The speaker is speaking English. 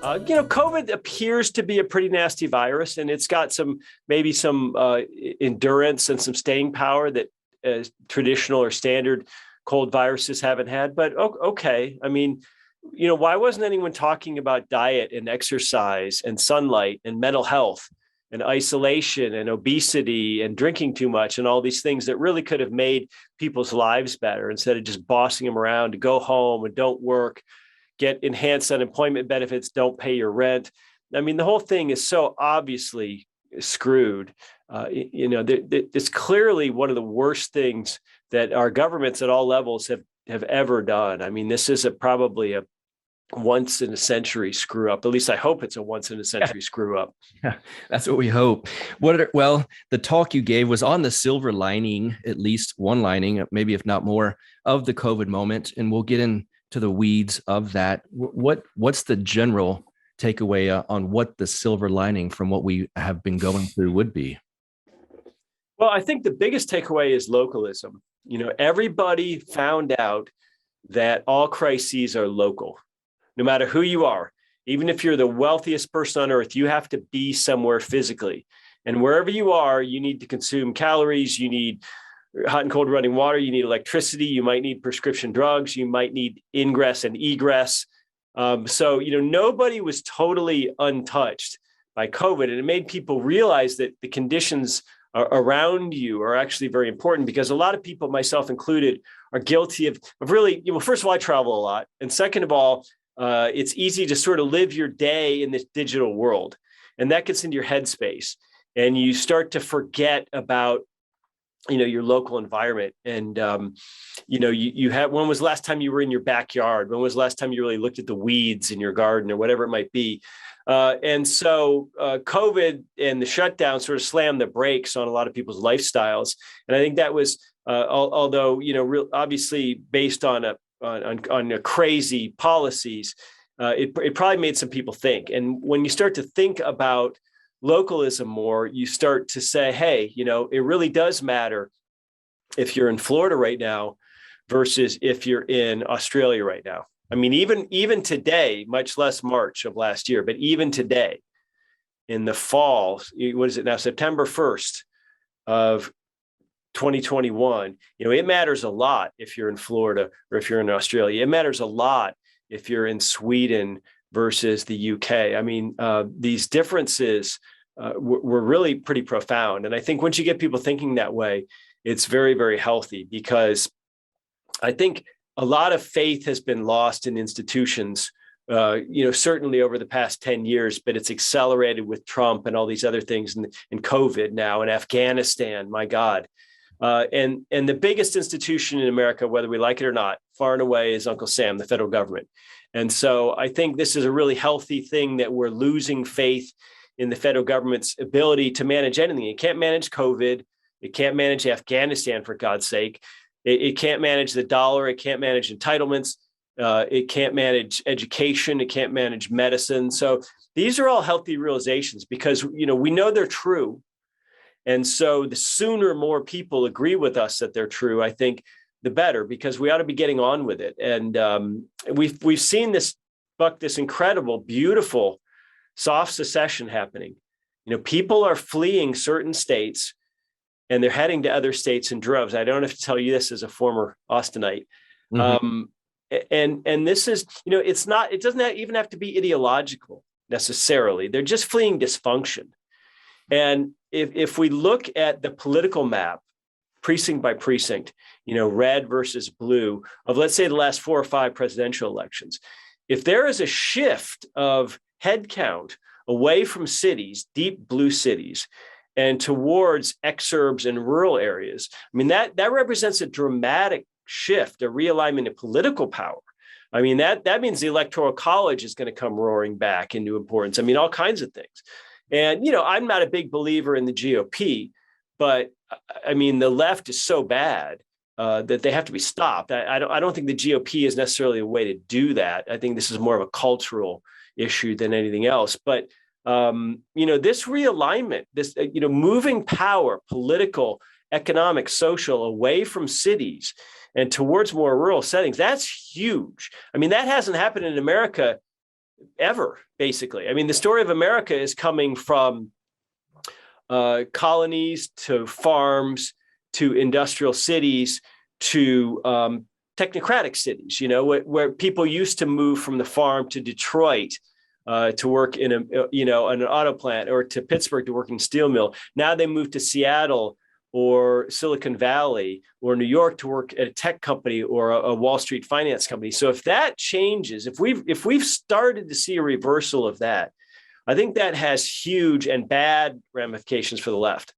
COVID appears to be a pretty nasty virus, and it's got maybe some endurance and some staying power that traditional or standard cold viruses haven't had. But okay, I mean, why wasn't anyone talking about diet and exercise and sunlight and mental health and isolation and obesity and drinking too much and all these things that really could have made people's lives better instead of just bossing them around to go home and don't work, get enhanced unemployment benefits, don't pay your rent. I mean, the whole thing is so obviously screwed. It's clearly one of the worst things that our governments at all levels have ever done. I mean, this is probably a once in a century screw up. At least I hope it's a once in a century screw up. Yeah, that's what we hope. The talk you gave was on the silver lining, at least one lining, maybe if not more, of the COVID moment, and we'll get into the weeds of that. What's the general takeaway on what the silver lining from what we have been going through would be? Well, I think the biggest takeaway is localism. Everybody found out that all crises are local. No matter who you are, even if you're the wealthiest person on earth, you have to be somewhere physically. And wherever you are, you need to consume calories, you need hot and cold running water, you need electricity, you might need prescription drugs, you might need ingress and egress. So nobody was totally untouched by COVID. And it made people realize that the conditions around you are actually very important, because a lot of people, myself included, are guilty of really, first of all, I travel a lot. And second of all, it's easy to sort of live your day in this digital world, and that gets into your headspace, and you start to forget about, your local environment. And, you have, when was the last time you were in your backyard? When was the last time you really looked at the weeds in your garden or whatever it might be? And so COVID and the shutdown sort of slammed the brakes on a lot of people's lifestyles. And I think that was, although, obviously based on crazy policies, it probably made some people think. And when you start to think about localism more, you start to say, hey, it really does matter if you're in Florida right now versus if you're in Australia right now. I mean, even today, much less March of last year, but even today in the fall, what is it now, September 1st of 2021, it matters a lot if you're in Florida or if you're in Australia. It matters a lot if you're in Sweden versus the UK. I mean, these differences were really pretty profound. And I think once you get people thinking that way, it's very, very healthy, because I think a lot of faith has been lost in institutions, certainly over the past 10 years, but it's accelerated with Trump and all these other things, and COVID now, and Afghanistan, my God. And the biggest institution in America, whether we like it or not, far and away, is Uncle Sam, the federal government. And so I think this is a really healthy thing, that we're losing faith in the federal government's ability to manage anything. It can't manage COVID. It can't manage Afghanistan, for God's sake. It can't manage the dollar. It can't manage entitlements. It can't manage education. It can't manage medicine. So these are all healthy realizations, because, we know they're true. And so the sooner more people agree with us that they're true, I think the better, because we ought to be getting on with it. And we've seen this incredible, beautiful, soft secession happening. People are fleeing certain states, and they're heading to other states in droves. I don't have to tell you this as a former Austinite. Mm-hmm. And this is, it doesn't even have to be ideological necessarily. They're just fleeing dysfunction. And if we look at the political map, precinct by precinct, red versus blue, of, let's say, the last 4 or 5 presidential elections, if there is a shift of headcount away from cities, deep blue cities, and towards exurbs and rural areas, I mean, that represents a dramatic shift, a realignment of political power. I mean, that means the Electoral College is going to come roaring back into importance. I mean, all kinds of things. And, I'm not a big believer in the GOP, but I mean, the left is so bad that they have to be stopped. I don't think the GOP is necessarily a way to do that. I think this is more of a cultural issue than anything else. But, this realignment, this, moving power, political, economic, social, away from cities and towards more rural settings, that's huge. I mean, that hasn't happened in America ever, basically. I mean, the story of America is coming from colonies to farms to industrial cities to technocratic cities, where people used to move from the farm to Detroit to work in in an auto plant, or to Pittsburgh to work in a steel mill. Now they move to Seattle or Silicon Valley or New York to work at a tech company or a Wall Street finance company. So if that changes, if we've started to see a reversal of that, I think that has huge and bad ramifications for the left.